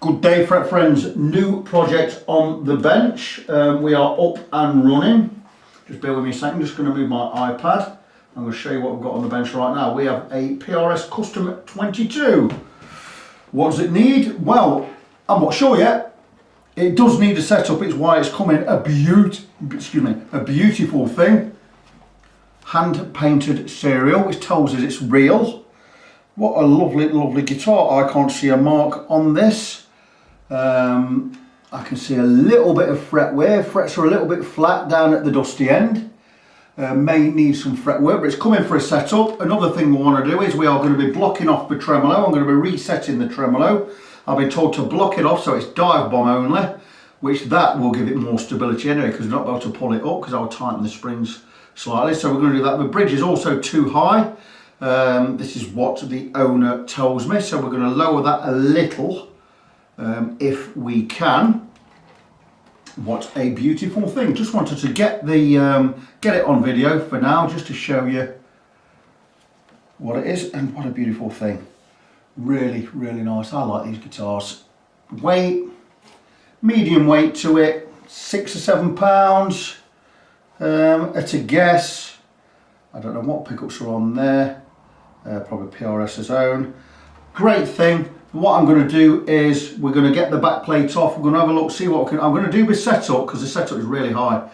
Good day, fret friends. New project on the bench. We are up and running. Just bear with me a second. Just going to move my iPad. I'm going to show you what we've got on the bench right now. We have a PRS Custom 22. What does it need? Well, I'm not sure yet. It does need a setup. It's why it's coming a beautiful thing. Hand painted serial, which tells us it's real. What a lovely, lovely guitar. I can't see a mark on this. I can see a little bit of fret wear. Frets are a little bit flat down at the dusty end. May need some fret work, but it's coming for a setup. Another thing we want to do is we are going to be blocking off the tremolo. I'm going to be resetting the tremolo. I've been told to block it off so it's dive bomb only, which that will give it more stability anyway, because we're not able to pull it up because I'll tighten the springs slightly. So we're going to do that. The bridge is also too high. This is what the owner tells me, so we're going to lower that a little if we can. What a beautiful thing. Just wanted to get it on video for now, just to show you what it is, and what a beautiful thing. Really, really nice. I like these guitars. Weight, medium weight to it, 6 or 7 pounds at a guess. I don't know what pickups are on there. Probably PRS's own. Great thing. What I'm going to do is we're going to get the back plate off. We're going to have a look, see what I'm going to do with setup, because the setup is really high.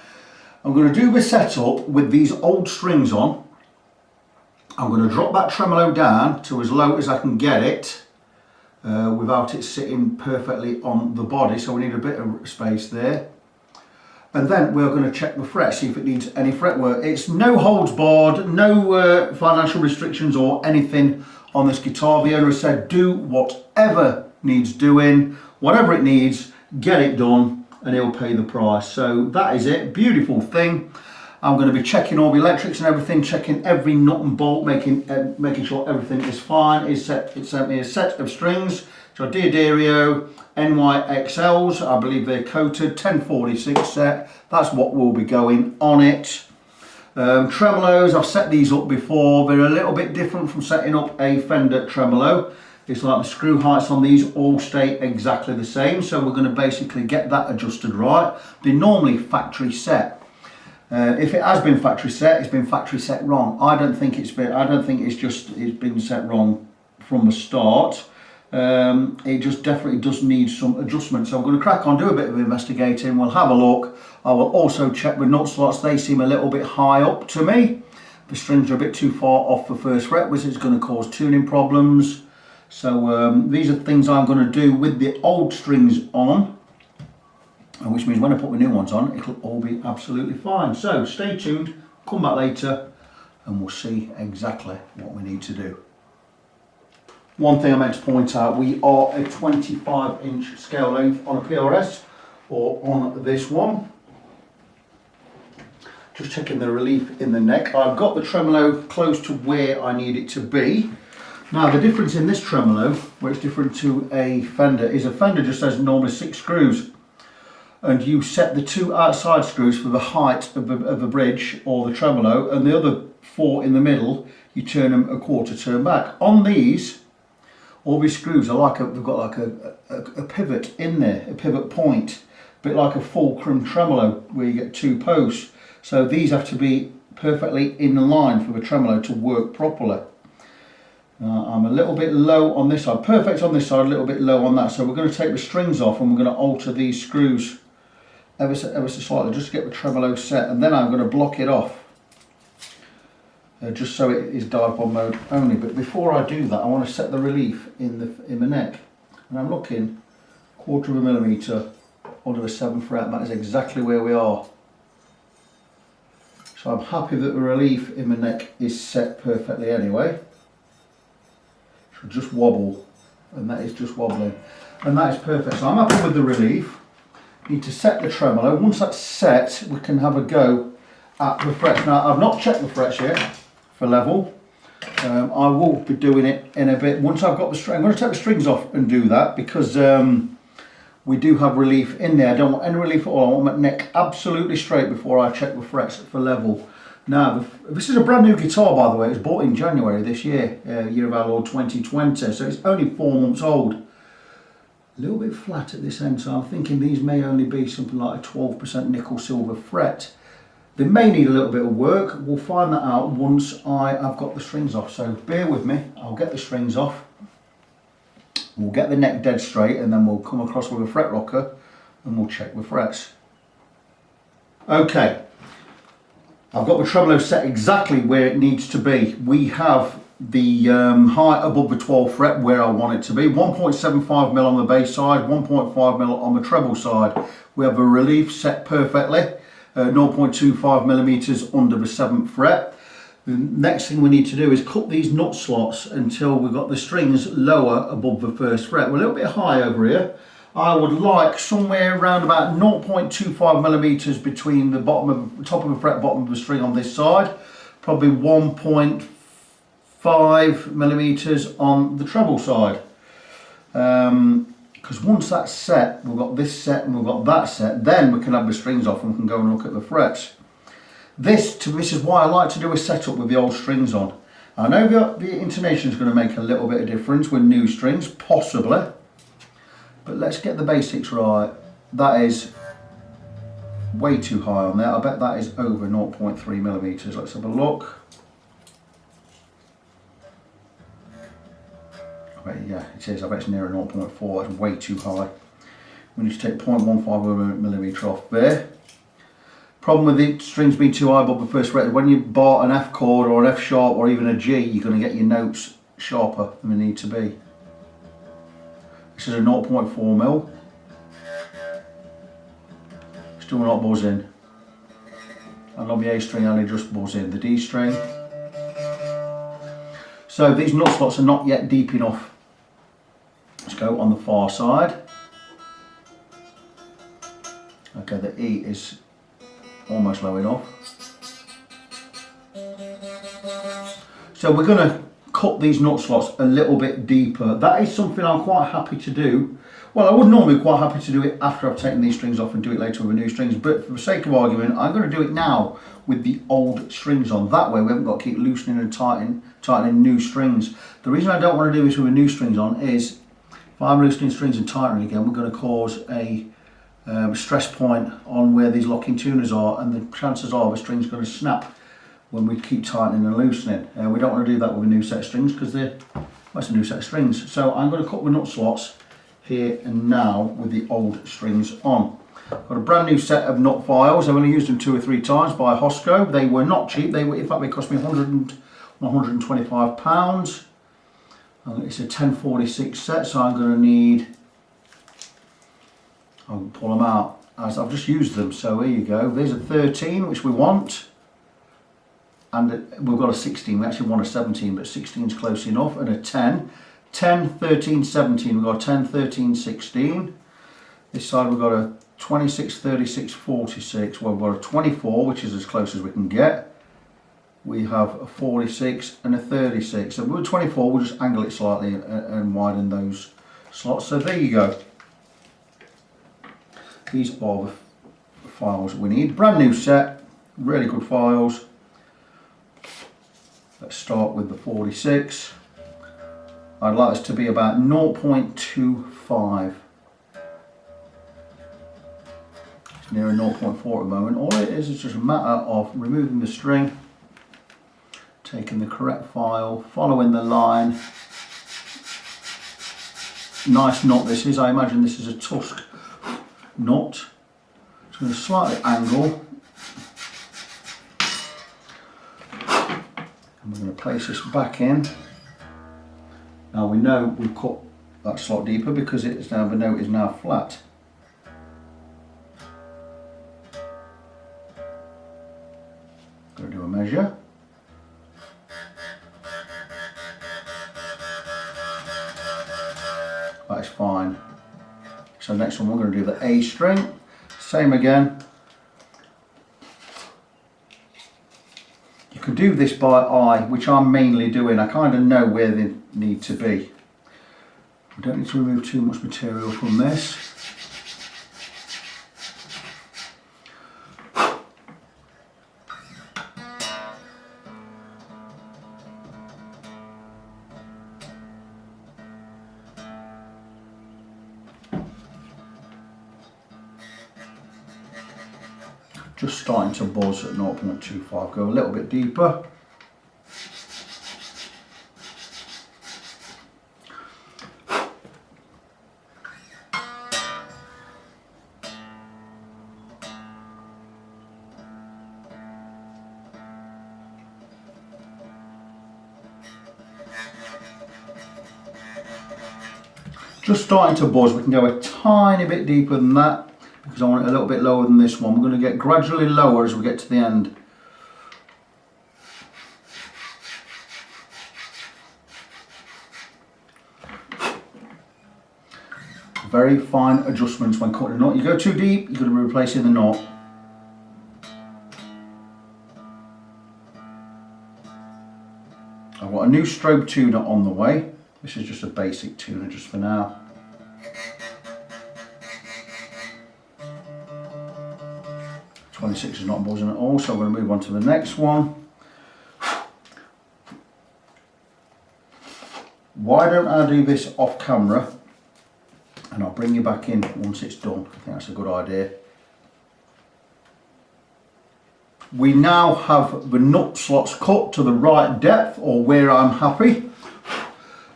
I'm going to do the setup with these old strings on. I'm going to drop that tremolo down to as low as I can get it without it sitting perfectly on the body. So we need a bit of space there. And then we're going to check the fret, see if it needs any fret work. It's no holds barred, no financial restrictions or anything on this guitar. The owner said do whatever needs doing, whatever it needs, get it done, and he'll pay the price. So that is it. Beautiful thing. I'm going to be checking all the electrics and everything, checking every nut and bolt, making sure everything is fine. It sent me a set of strings, so Diodario NYXLs, I believe they're coated, 1046 set. That's what will be going on it. Tremolos, I've set these up before. They're a little bit different from setting up a Fender tremolo. It's like the screw heights on these all stay exactly the same, so we're going to basically get that adjusted right. They're normally factory set. If it has been factory set, it's been factory set wrong. I don't think it's been set wrong from the start. It just definitely does need some adjustment. So I'm going to crack on, do a bit of investigating. We'll have a look. I will also check the nut slots. They seem a little bit high up to me. The strings are a bit too far off the first fret, which is going to cause tuning problems. So these are things I'm going to do with the old strings on, which means when I put the new ones on, it'll all be absolutely fine. So stay tuned, come back later, and we'll see exactly what we need to do. One thing I meant to point out, we are a 25-inch scale length on a PRS, or on this one. Just checking the relief in the neck. I've got the tremolo close to where I need it to be. Now the difference in this tremolo, where it's different to a Fender, is a Fender just has normally 6 screws. And you set the 2 outside screws for the height of the bridge or the tremolo, and the other 4 in the middle, you turn them a quarter turn back. On these, all these screws are like they've got like a pivot in there, a pivot point, a bit like a fulcrum tremolo where you get 2 posts. So these have to be perfectly in line for the tremolo to work properly. I'm a little bit low on this side, perfect on this side, a little bit low on that. So we're going to take the strings off and we're going to alter these screws ever so slightly just to get the tremolo set, and then I'm going to block it off. Just so it is dive bomb mode only. But before I do that, I want to set the relief in the neck, and I'm looking 1/4 of a millimetre under the 7th fret. That is exactly where we are. So I'm happy that the relief in the neck is set perfectly anyway. Should just wobble, and that is just wobbling, and that is perfect. So I'm happy with the relief. Need to set the tremolo. Once that's set, we can have a go at the frets. Now I've not checked the frets yet for level. I will be doing it in a bit. Once I've got the string, I'm going to take the strings off and do that, because we do have relief in there. I don't want any relief at all. I want my neck absolutely straight before I check the frets for level. Now, this is a brand new guitar, by the way. It was bought in January this year, year of our Lord 2020, so it's only 4 months old. A little bit flat at this end, so I'm thinking these may only be something like a 12% nickel silver fret. They may need a little bit of work. We'll find that out once I've got the strings off, so bear with me. I'll get the strings off, we'll get the neck dead straight, and then we'll come across with a fret rocker and we'll check the frets. Okay, I've got the tremolo set exactly where it needs to be. We have the height above the 12th fret where I want it to be. 1.75mm on the bass side, 1.5mm on the treble side. We have a relief set perfectly, 0.25mm under the 7th fret. The next thing we need to do is cut these nut slots until we've got the strings lower above the 1st fret. We're a little bit high over here. I would like somewhere around about 0.25mm between the top of the fret, bottom of the string on this side. Probably 1.5mm on the treble side. Because once that's set, we've got this set and we've got that set, then we can have the strings off and we can go and look at the frets. This is why I like to do a setup with the old strings on. I know the intonation is going to make a little bit of difference with new strings, possibly. But let's get the basics right. That is way too high on there. I bet that is over 0.3mm. Let's have a look. Yeah, it is. I bet it's nearer 0.4. It's way too high. We need to take 0.15mm off there. Problem with the strings being too high above the 1st fret, when you bar an F chord or an F sharp or even a G, you're going to get your notes sharper than they need to be. This is a 0.4mm. Still not buzzing. And on the A string only just buzzing. The D string. So these nut slots are not yet deep enough. Let's go on the far side. Okay, the E is almost low enough. So we're going to cut these nut slots a little bit deeper. That is something I'm quite happy to do. Well, I would normally be quite happy to do it after I've taken these strings off and do it later with the new strings, but for the sake of argument, I'm going to do it now with the old strings on. That way we haven't got to keep loosening and tightening new strings. The reason I don't want to do this with the new strings on is if I'm loosening strings and tightening again, we're going to cause a stress point on where these locking tuners are, and the chances are the string's going to snap when we keep tightening and loosening. We don't want to do that with a new set of strings because that's a new set of strings. So I'm going to cut the nut slots here and now with the old strings on. I've got a brand new set of nut files. I've only used them 2 or 3 times by Hosco. They were not cheap. They were, in fact, they cost me £125. It's a 1046 set, so I'm going to need, I'll pull them out as I've just used them. So here you go. There's a 13, which we want. And we've got a 16, we actually want a 17, but 16 is close enough, and a 10. 10, 13, 17, we've got a 10, 13, 16. This side we've got a 26, 36, 46. Well, we've got a 24, which is as close as we can get. We have a 46 and a 36. So with a 24, we'll just angle it slightly and widen those slots. So there you go. These are the files we need. Brand new set, really good files. Let's start with the 46. I'd like this to be about 0.25. It's near a 0.4 at the moment. All it is just a matter of removing the string, taking the correct file, following the line. Nice knot this is. I imagine this is a tusk knot. It's going to slightly angle. And we're going to place this back in. Now we know we've cut that slot deeper because it's now, the note is now flat. Going to do a measure. That is fine. So next one we're going to do the A string. Same again. You could do this by eye, which I'm mainly doing. I kind of know where they need to be. We don't need to remove too much material from this. just starting to buzz at 0.25. Go a little bit deeper. Just starting to buzz. We can go a tiny bit deeper than that because I want it a little bit lower than this one. We're going to get gradually lower as we get to the end. Very fine adjustments when cutting a knot. You go too deep, you're going to be replacing the knot. I've got a new strobe tuner on the way. This is just a basic tuner just for now. .26 is not buzzing at all, so I'm going to move on to the next one. Why don't I do this off camera and I'll bring you back in once it's done. I think that's a good idea. We now have the nut slots cut to the right depth, or where I'm happy.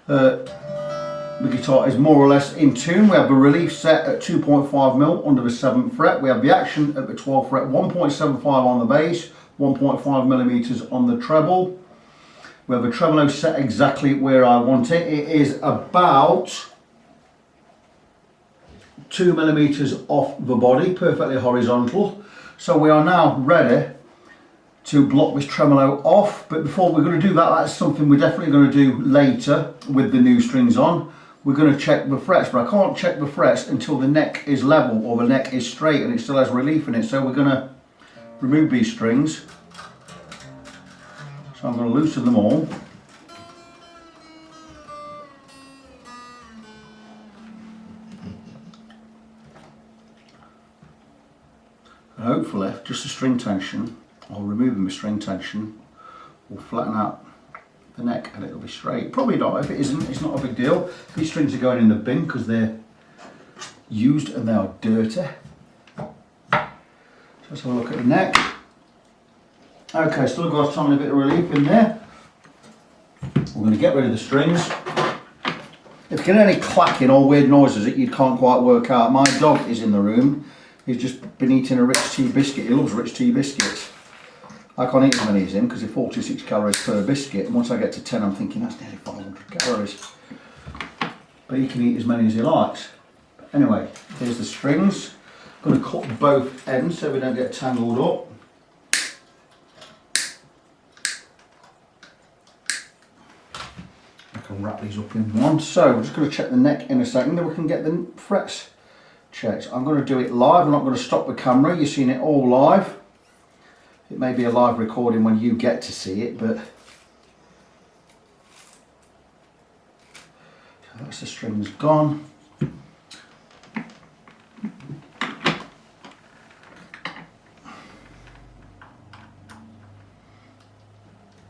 The guitar is more or less in tune. We have the relief set at 2.5mm under the 7th fret. We have the action at the 12th fret, 1.75 on the bass, 1.5mm on the treble. We have the tremolo set exactly where I want it. It is about 2mm off the body, perfectly horizontal. So we are now ready to block this tremolo off, but before we're going to do that, that's something we're definitely going to do later with the new strings on. We're going to check the frets, but I can't check the frets until the neck is level or the neck is straight and it still has relief in it. So we're going to remove these strings. So I'm going to loosen them all. And hopefully, just the string tension, or removing the string tension, will flatten out the neck and it'll be straight. Probably not. If it isn't, it's not a big deal. These strings are going in the bin because they're used and they are dirty. So let's have a look at the neck. Okay, still got a tiny bit of relief in there. We're going to get rid of the strings. If you get any clacking or weird noises that you can't quite work out, my dog is in the room. He's just been eating a rich tea biscuit. He loves rich tea biscuits. I can't eat as many as him because they're 46 calories per biscuit, and once I get to 10 I'm thinking that's nearly 500 calories. But he can eat as many as he likes. But anyway, here's the strings. I'm going to cut both ends so we don't get tangled up. I can wrap these up in one. So I'm just going to check the neck in a second, then we can get the frets checked. I'm going to do it live. I'm not going to stop the camera. You've seen it all live. It may be a live recording when you get to see it, but so that's the strings gone.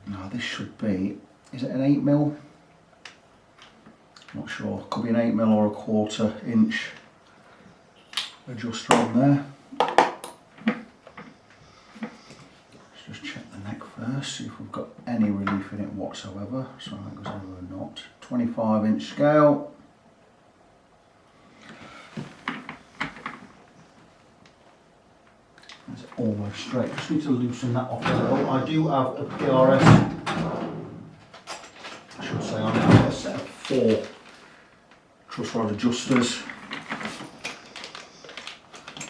Now this should be, is it an 8mm? Not sure, could be an 8mm or a 1/4 inch adjuster on there. Just check the neck first, see if we've got any relief in it whatsoever. So that goes over a knot. 25-inch scale. That's almost straight. Just need to loosen that off a little. I do have a PRS, I should say, I have a set of 4 truss rod adjusters.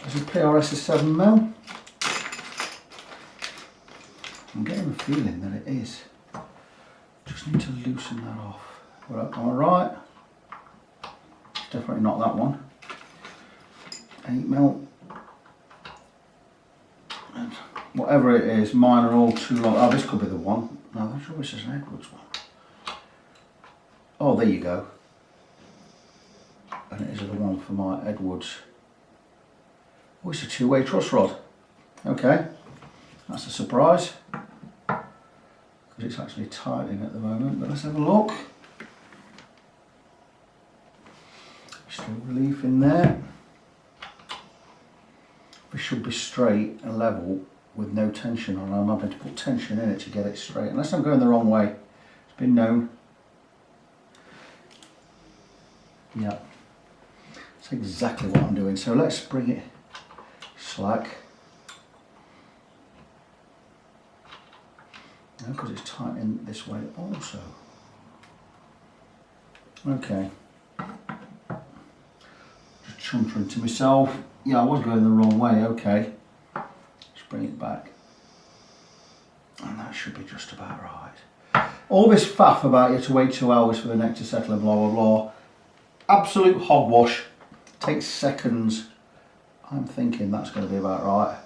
There's a PRS of 7mm. I'm getting the feeling that it is. Just need to loosen that off. Will that come alright? It's definitely not that one. 8mm. And whatever it is, mine are all too long. Oh, this could be the one. No, I'm sure this is an Edwards one. Oh, there you go. And it is the one for my Edwards. Oh, it's a 2-way truss rod. Okay, that's a surprise. Because it's actually tightening at the moment, but let's have a look. Still relief in there. The This should be straight and level with no tension on. I'm having to put tension in it to get it straight, unless I'm going the wrong way. It's been known. Yeah, that's exactly what I'm doing. So let's bring it slack. No, because it's tightened this way also. Okay. Just chuntering to myself. Yeah, I was going the wrong way. Okay. Let's bring it back. And that should be just about right. All this faff about you have to wait 2 hours for the neck to settle and blah blah blah. Absolute hogwash. Takes seconds. I'm thinking that's going to be about right.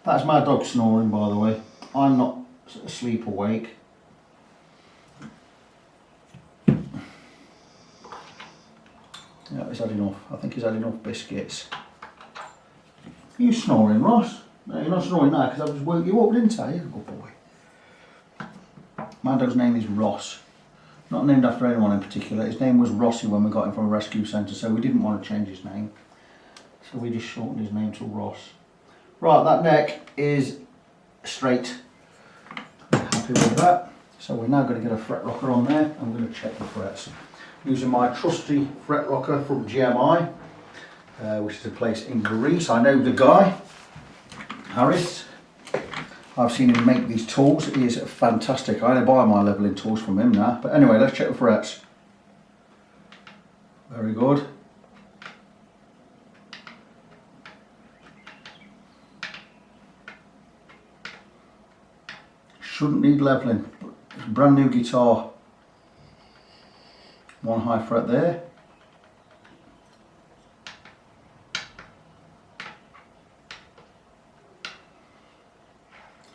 That's my dog snoring, by the way. I'm not asleep awake. Yeah, he's had enough. I think he's had enough biscuits. Are you snoring, Ross? No, you're not snoring now because I just woke you up, didn't I? You're a good boy. My dog's name is Ross. Not named after anyone in particular. His name was Rossi when we got him from a rescue centre, so we didn't want to change his name. So we just shortened his name to Ross. Right, that neck is straight. I'm happy with that. So we're now going to get a fret rocker on there. I'm going to check the frets. Using my trusty fret rocker from GMI, which is a place in Greece. I know the guy, Harris. I've seen him make these tools. He is fantastic. I only buy my leveling tools from him now. But anyway, let's check the frets. Very good. Shouldn't need leveling. It's a brand new guitar. One high fret there.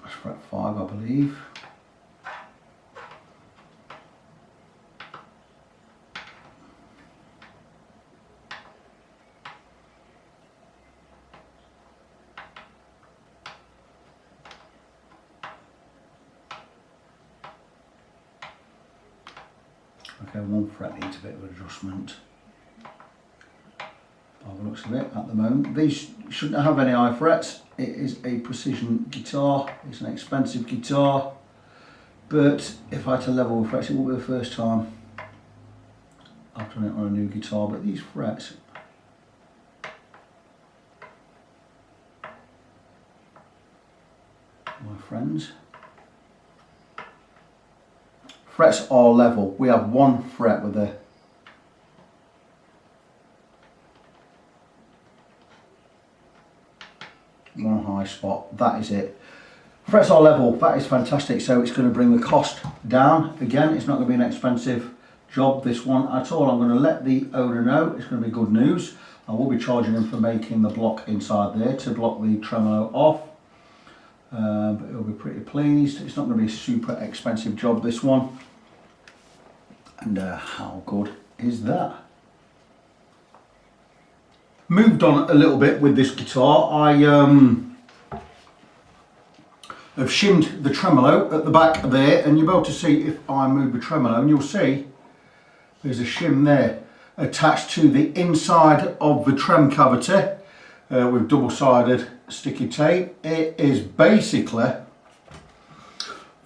That's fret 5, I believe. Okay, one fret needs a bit of adjustment. By the looks of it at the moment. These shouldn't have any high frets. It is a precision guitar. It's an expensive guitar. But if I had to level the frets, it will be the first time I've done it on a new guitar. But these frets, my friends, frets are level. We have one fret with a one high spot. That is it. Frets are level. That is fantastic. So it's going to bring the cost down. Again, it's not going to be an expensive job, this one at all. I'm going to let the owner know. It's going to be good news. I will be charging him for making the block inside there to block the tremolo off. But he'll be pretty pleased. It's not going to be a super expensive job, this one. And how good is that? Moved on a little bit with this guitar. I have shimmed the tremolo at the back there, and you'll be able to see if I move the tremolo, and you'll see there's a shim there attached to the inside of the trem cavity with double-sided sticky tape. It is basically, I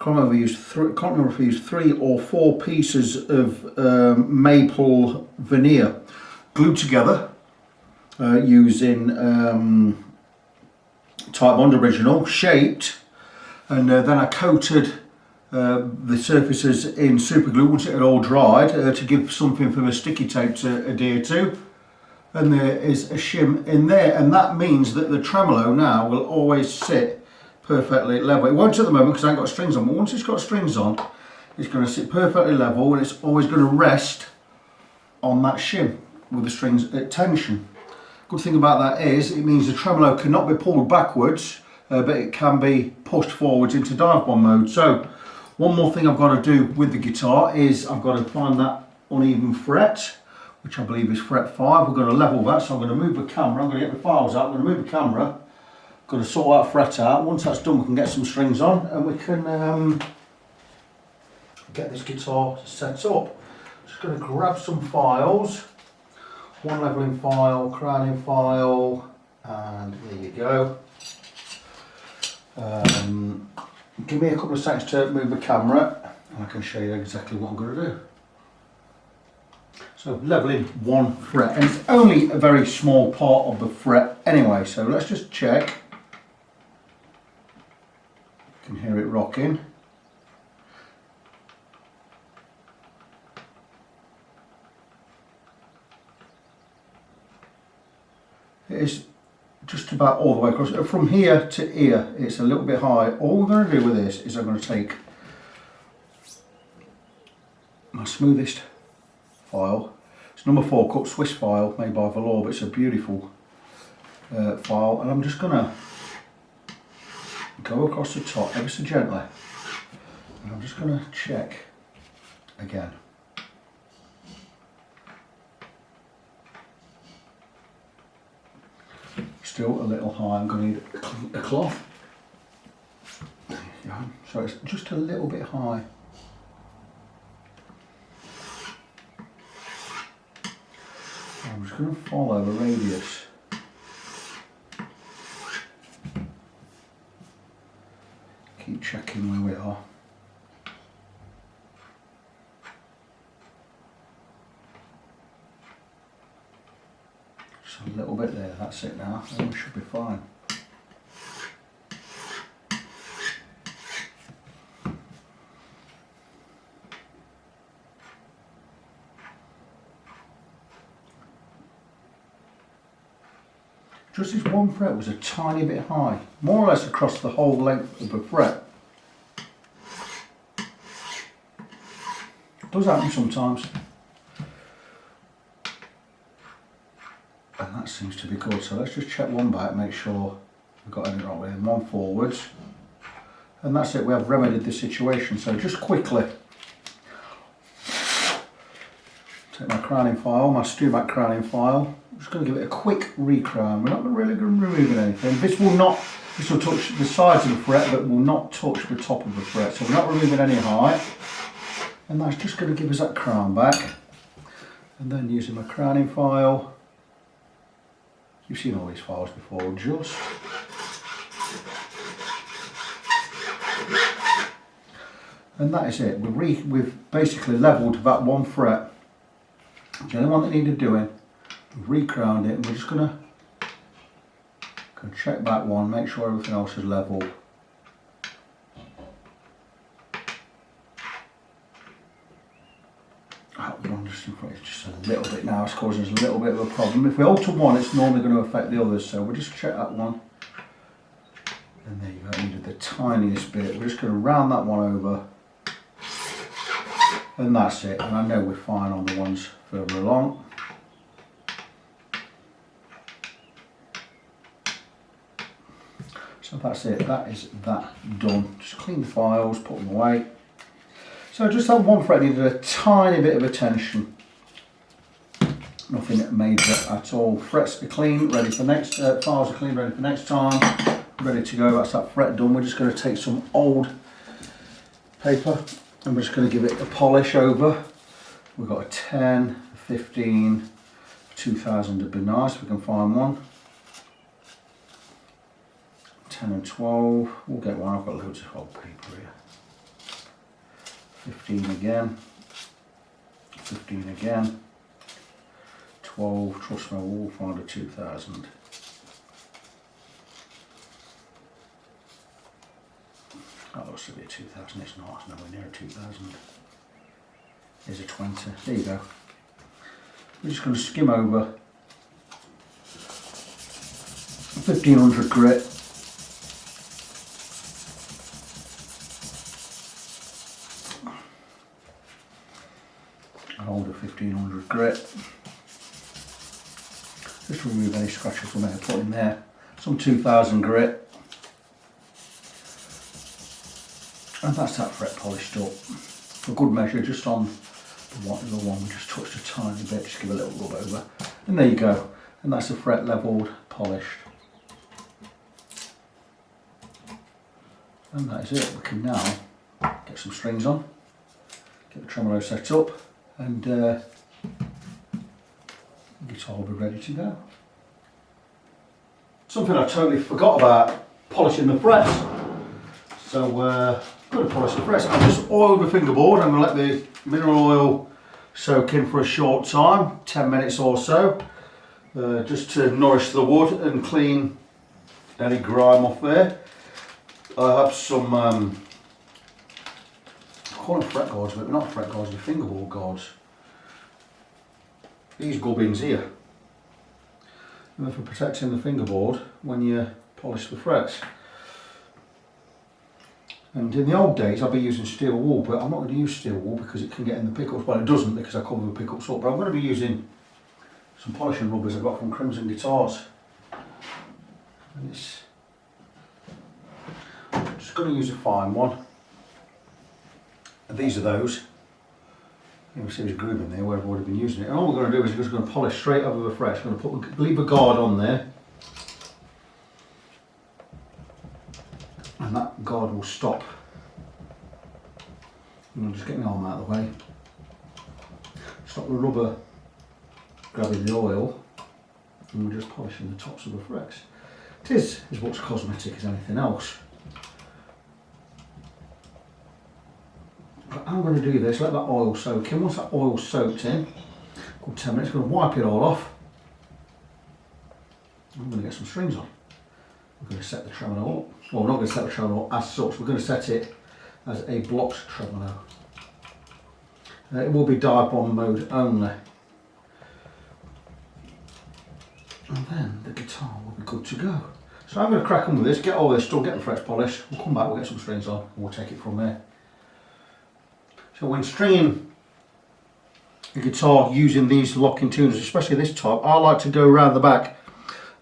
can't remember if I used 3 or 4 pieces of maple veneer glued together using Type Bond original, shaped, and then I coated the surfaces in super glue once it had all dried to give something for the sticky tape to adhere to. And there is a shim in there, and that means that the tremolo now will always sit perfectly level. It won't at the moment because I ain't got strings on, but once it's got strings on, it's going to sit perfectly level, and it's always going to rest on that shim with the strings at tension. Good thing about that is it means the tremolo cannot be pulled backwards, but it can be pushed forwards into dive bomb mode. So one more thing I've got to do with the guitar is I've got to find that uneven fret, which I believe is fret 5. We're going to level that, so I'm going to move the camera. I'm going to get the files out. I'm going to move the camera. I'm going to sort that fret out. Once that's done, we can get some strings on and we can get this guitar set up. Just going to grab some files one leveling file, crowning file, and there you go. Give me a couple of seconds to move the camera and I can show you exactly what I'm going to do. So leveling one fret, and it's only a very small part of the fret anyway, so let's just check. You can hear it rocking. It is just about all the way across. From here to here, it's a little bit high. All we're going to do with this is I'm going to take my smoothest file. It's number 4 cut Swiss file made by Velour, but it's a beautiful file, and I'm just going to go across the top ever so gently, and I'm just going to check again. Still a little high. I'm going to need a cloth. There you go. So it's just a little bit high. I'm just going to follow the radius. Keep checking where we are. Just a little bit there, that's it now, and we should be fine. Just this one fret was a tiny bit high, more or less across the whole length of the fret. It does happen sometimes. And that seems to be good, so let's just check one back, make sure we've got anything wrong with it. One forwards. And that's it, we have remedied the situation. So just quickly, take my crowning file, my Stumac crowning file. I'm just going to give it a quick recrown. We're not really going to remove anything. This will touch the sides of the fret, but will not touch the top of the fret. So we're not removing any height. And that's just going to give us that crown back. And then using my crowning file, you've seen all these files before, just and that is it. We've basically levelled that one fret. The only one that needed doing. We've recrowned it, and we're just going to check back one, make sure everything else is level. That one just in front is just a little bit now, it's causing us a little bit of a problem. If we alter one, it's normally going to affect the others, so we'll just check that one. And there you go, needed the tiniest bit. We're just going to round that one over. And that's it, and I know we're fine on the ones further along. So that's it, that is that done. Just clean the files, put them away. So just that one fret needed a tiny bit of attention. Nothing major at all. Frets are clean, ready for next, files are clean, ready for next time. Ready to go, that's that fret done. We're just going to take some old paper and we're just going to give it a polish over. We've got a 10, a 15, 2000 would be nice if we can find one. 10 and 12, we'll get one. I've got loads of old paper here. 15 again, 15 again, 12, trust me, we'll find a 2000. That looks to be a 2000, it's not, it's nowhere near a 2000. Here's a 20, there you go. We're just going to skim over 1500 grit. An older 1500 grit. Just remove any scratches we may have put in there. Some 2000 grit. And that's that fret polished up. For good measure, just on the one we just touched a tiny bit, just give a little rub over. And there you go. And that's the fret levelled, polished. And that is it. We can now get some strings on, get the tremolo set up, and the guitar will be ready to go. Something I totally forgot about, polishing the frets. So I'm going to polish the frets. I've just oiled the fingerboard. I'm going to let the mineral oil soak in for a short time, 10 minutes or so, just to nourish the wood and clean any grime off there. I have some, I call them fret guards, but they're not fret guards, they're fingerboard guards. These gubbins here, they're for protecting the fingerboard when you polish the frets. And in the old days I'd be using steel wool, but I'm not going to use steel wool because it can get in the pickups. Well, it doesn't because I cover the pickups up, but I'm going to be using some polishing rubbers I got from Crimson Guitars. And I'm just going to use a fine one. And these are those. You can see there's a groove in there where I've already been using it. And all we're going to do is we're just going to polish straight over the frets. I'm going to leave a guard on there. And that guard will stop. And I'll just get my arm out of the way. Stop the rubber grabbing the oil. And we're just polishing the tops of the frets. It is as much cosmetic as anything else. I'm going to do this, let that oil soak in. Once that oil's soaked in, good 10 minutes, I'm going to wipe it all off. I'm going to get some strings on. We're going to set the tremolo up. Well, we're not going to set the tremolo up as such, we're going to set it as a blocked tremolo. It will be dive bomb mode only. And then the guitar will be good to go. So I'm going to crack on with this, get all this done, get the frets polished. We'll come back, we'll get some strings on, and we'll take it from there. So when stringing a guitar using these locking tuners, especially this type, I like to go around the back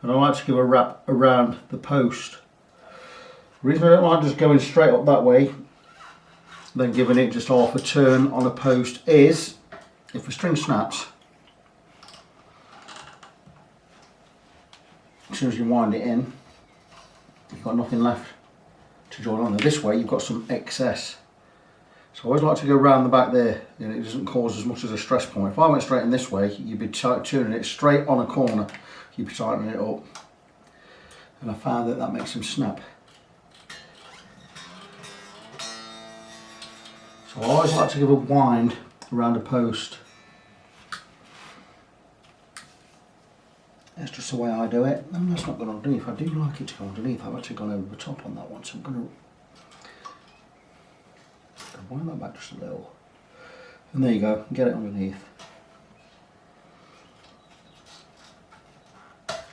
and I like to give a wrap around the post. The reason I don't like just going straight up that way, then giving it just half a turn on a post is, if the string snaps, as soon as you wind it in, you've got nothing left to join on there. This way you've got some excess. So I always like to go around the back there, and it doesn't cause as much as a stress point. If I went straight in this way, you'd be turning it straight on a corner, you'd be tightening it up. And I found that makes them snap. So I always like to give a wind around a post. That's just the way I do it. And that's not going underneath. I do like it to go underneath. I've actually gone over the top on that one, so I'm going to wind that back just a little, and there you go, get it underneath,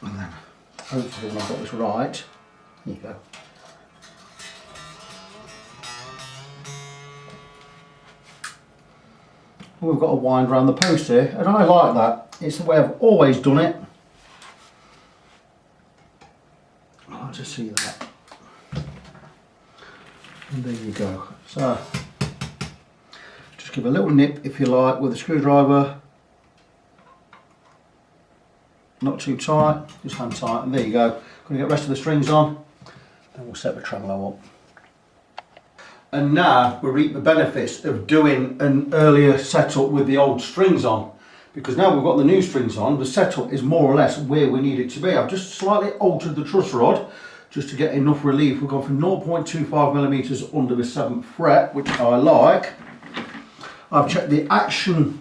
and then hopefully when I've got this right, there you go. And we've got a wind around the post here, and I like that. It's the way I've always done it. I like to see that, and there you go. So give a little nip if you like with a screwdriver, not too tight, just hand tight, and there you go. Going to get the rest of the strings on, then we'll set the tremolo up. And now we reap the benefits of doing an earlier setup with the old strings on, because now we've got the new strings on, the setup is more or less where we need it to be. I've just slightly altered the truss rod just to get enough relief. We've gone from 0.25mm under the 7th fret, which I like. I've checked the action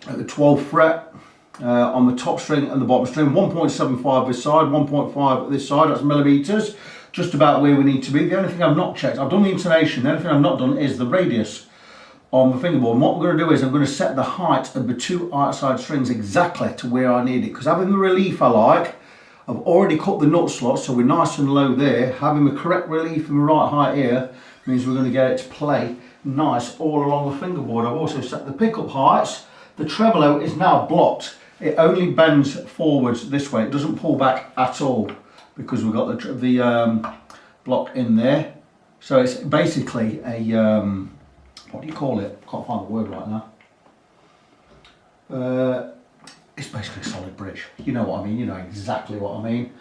at the 12th fret on the top string and the bottom string. 1.75 this side, 1.5 this side, that's millimetres, just about where we need to be. The only thing I've not checked, I've done the intonation, the only thing I've not done is the radius on the fingerboard. And what we're going to do is I'm going to set the height of the two outside strings exactly to where I need it, because having the relief I like, I've already cut the nut slots so we're nice and low there. Having the correct relief and the right height here means we're going to get it to play nice all along the fingerboard. I've also set the pickup heights. The tremolo is now blocked. It only bends forwards this way. It doesn't pull back at all because we've got the block in there. So it's basically a, what do you call it? I can't find the word right now. It's basically a solid bridge. You know what I mean, you know exactly what I mean.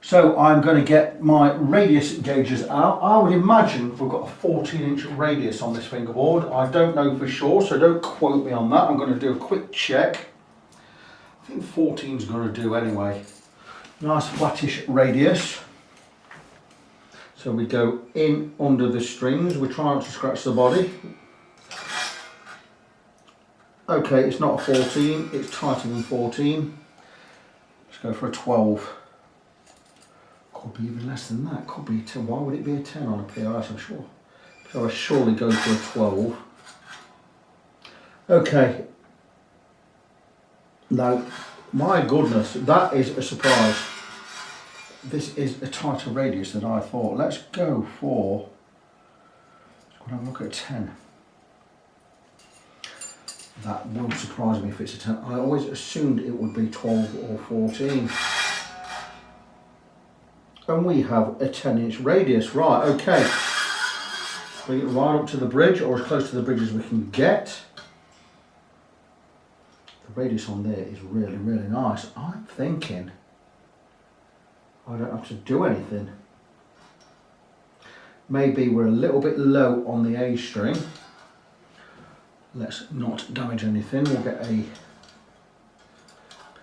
So I'm going to get my radius gauges out. I would imagine we've got a 14-inch radius on this fingerboard. I don't know for sure, so don't quote me on that. I'm going to do a quick check. I think 14's going to do anyway. Nice flattish radius. So we go in under the strings. We try not to scratch the body. Okay, it's not a 14, it's tighter than 14. Let's go for a 12. Could be even less than that. Could be a 10. Why would it be a 10 on a PRS? I'm sure. PRS surely goes for a 12. Okay. Now, my goodness, that is a surprise. This is a tighter radius than I thought. Let's go for. Let's have a look at a 10. That will surprise me if it's a 10. I always assumed it would be 12 or 14. And we have a 10-inch radius. Right, okay. Bring it right up to the bridge, or as close to the bridge as we can get. The radius on there is really, really nice. I'm thinking I don't have to do anything. Maybe we're a little bit low on the A string. Let's not damage anything. We'll get a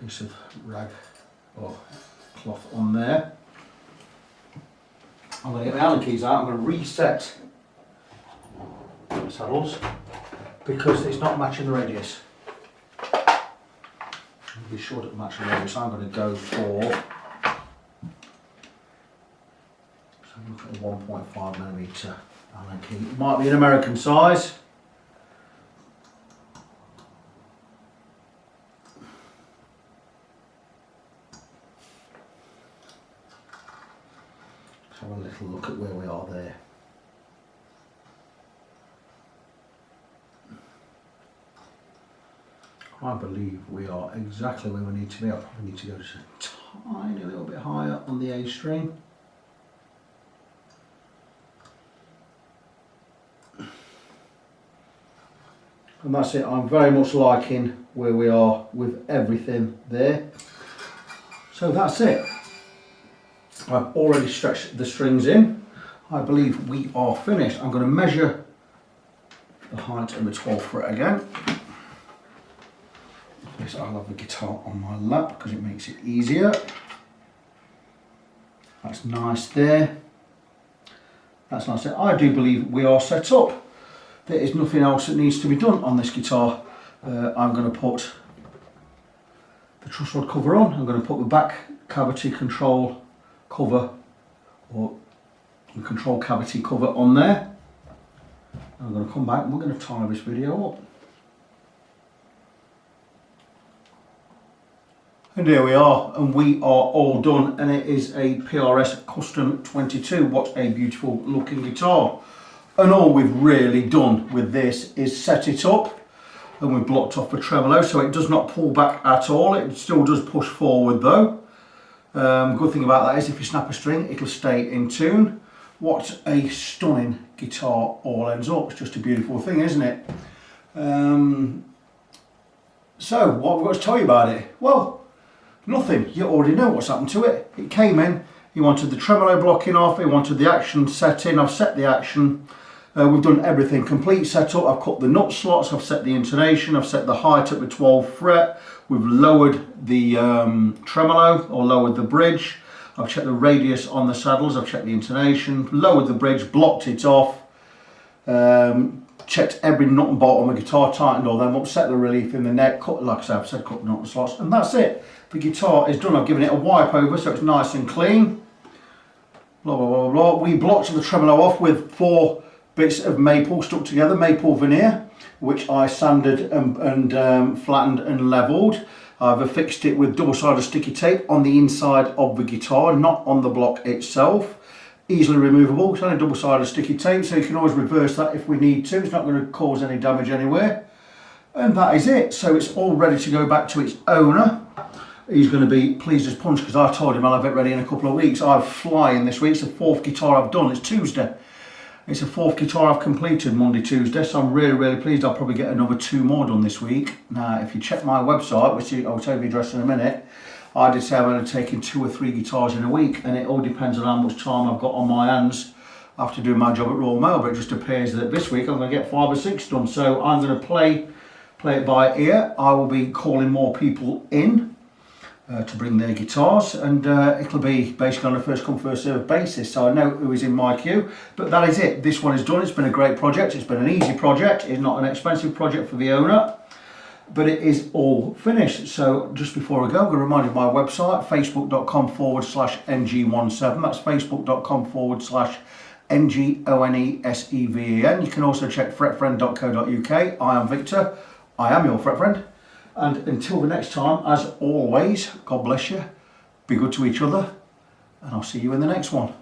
piece of rag or cloth on there. I'm going to get my Allen keys out. I'm going to reset the saddles because it's not matching the radius. I'll be sure to match the radius. I'm going to go for, look at a 1.5mm Allen key. It might be an American size. Let's have a little look at where we are there. I believe we are exactly where we need to be. I probably need to go just a tiny little bit higher on the A string. And that's it. I'm very much liking where we are with everything there. So that's it. I've already stretched the strings in. I believe we are finished. I'm going to measure the height of the 12th fret again. Yes, I'll have the guitar on my lap because it makes it easier. That's nice there. That's nice there. I do believe we are set up. There is nothing else that needs to be done on this guitar. I'm going to put the truss rod cover on. I'm going to put the back cavity control cover or the control cavity cover on there. I'm going to come back and we're going to tie this video up. And here we are, and we are all done, and it is a PRS Custom 22. What a beautiful looking guitar. And all we've really done with this is set it up, and we've blocked off the tremolo so it does not pull back at all. It still does push forward though. Good thing about that is if you snap a string it'll stay in tune. What a stunning guitar all ends up. It's just a beautiful thing, isn't it? So what have we got to tell you about it? Well, nothing. You already know what's happened to it. It came in, he wanted the tremolo blocking off, he wanted the action set in. I've set the action. We've done everything, complete setup. I've cut the nut slots, I've set the intonation, I've set the height at the 12th fret. We've lowered the tremolo, or lowered the bridge. I've checked the radius on the saddles, I've checked the intonation, lowered the bridge, blocked it off, checked every nut and bolt on the guitar, tightened all them up, set the relief in the neck, cut, like I said, I've said cut the nut slots, and that's it. The guitar is done. I've given it a wipe over so it's nice and clean. Blah, blah, blah, blah. We blocked the tremolo off with 4 bits of maple stuck together, maple veneer, which I sanded and flattened and levelled. I've affixed it with double-sided sticky tape on the inside of the guitar, not on the block itself. Easily removable. It's only double-sided sticky tape, so you can always reverse that if we need to. It's not going to cause any damage anywhere. And that is it. So it's all ready to go back to its owner. He's going to be pleased as punch because I told him I'll have it ready in a couple of weeks. I'm flying this week. It's the 4th guitar I've done. It's Tuesday. It's the 4th guitar I've completed Monday, Tuesday. So I'm really, really pleased. I'll probably get another 2 more done this week. Now, if you check my website, which I'll tell you the address in a minute, I did say I'm only taking 2 or 3 guitars in a week, and it all depends on how much time I've got on my hands after doing my job at Royal Mail, but it just appears that this week I'm going to get 5 or 6 done. So I'm going to play it by ear. I will be calling more people in to bring their guitars, and it'll be basically on a first come first served basis, so I know who is in my queue. But that is it, this one is done. It's been a great project, it's been an easy project, it's not an expensive project for the owner, but it is all finished. So just before I go, I'm going to remind you of my website, facebook.com/ng17, that's facebook.com/NGONESEVEN. You can also check fretfriend.co.uk. I am Victor, I am your fret friend. And until the next time, as always, God bless you, be good to each other, and I'll see you in the next one.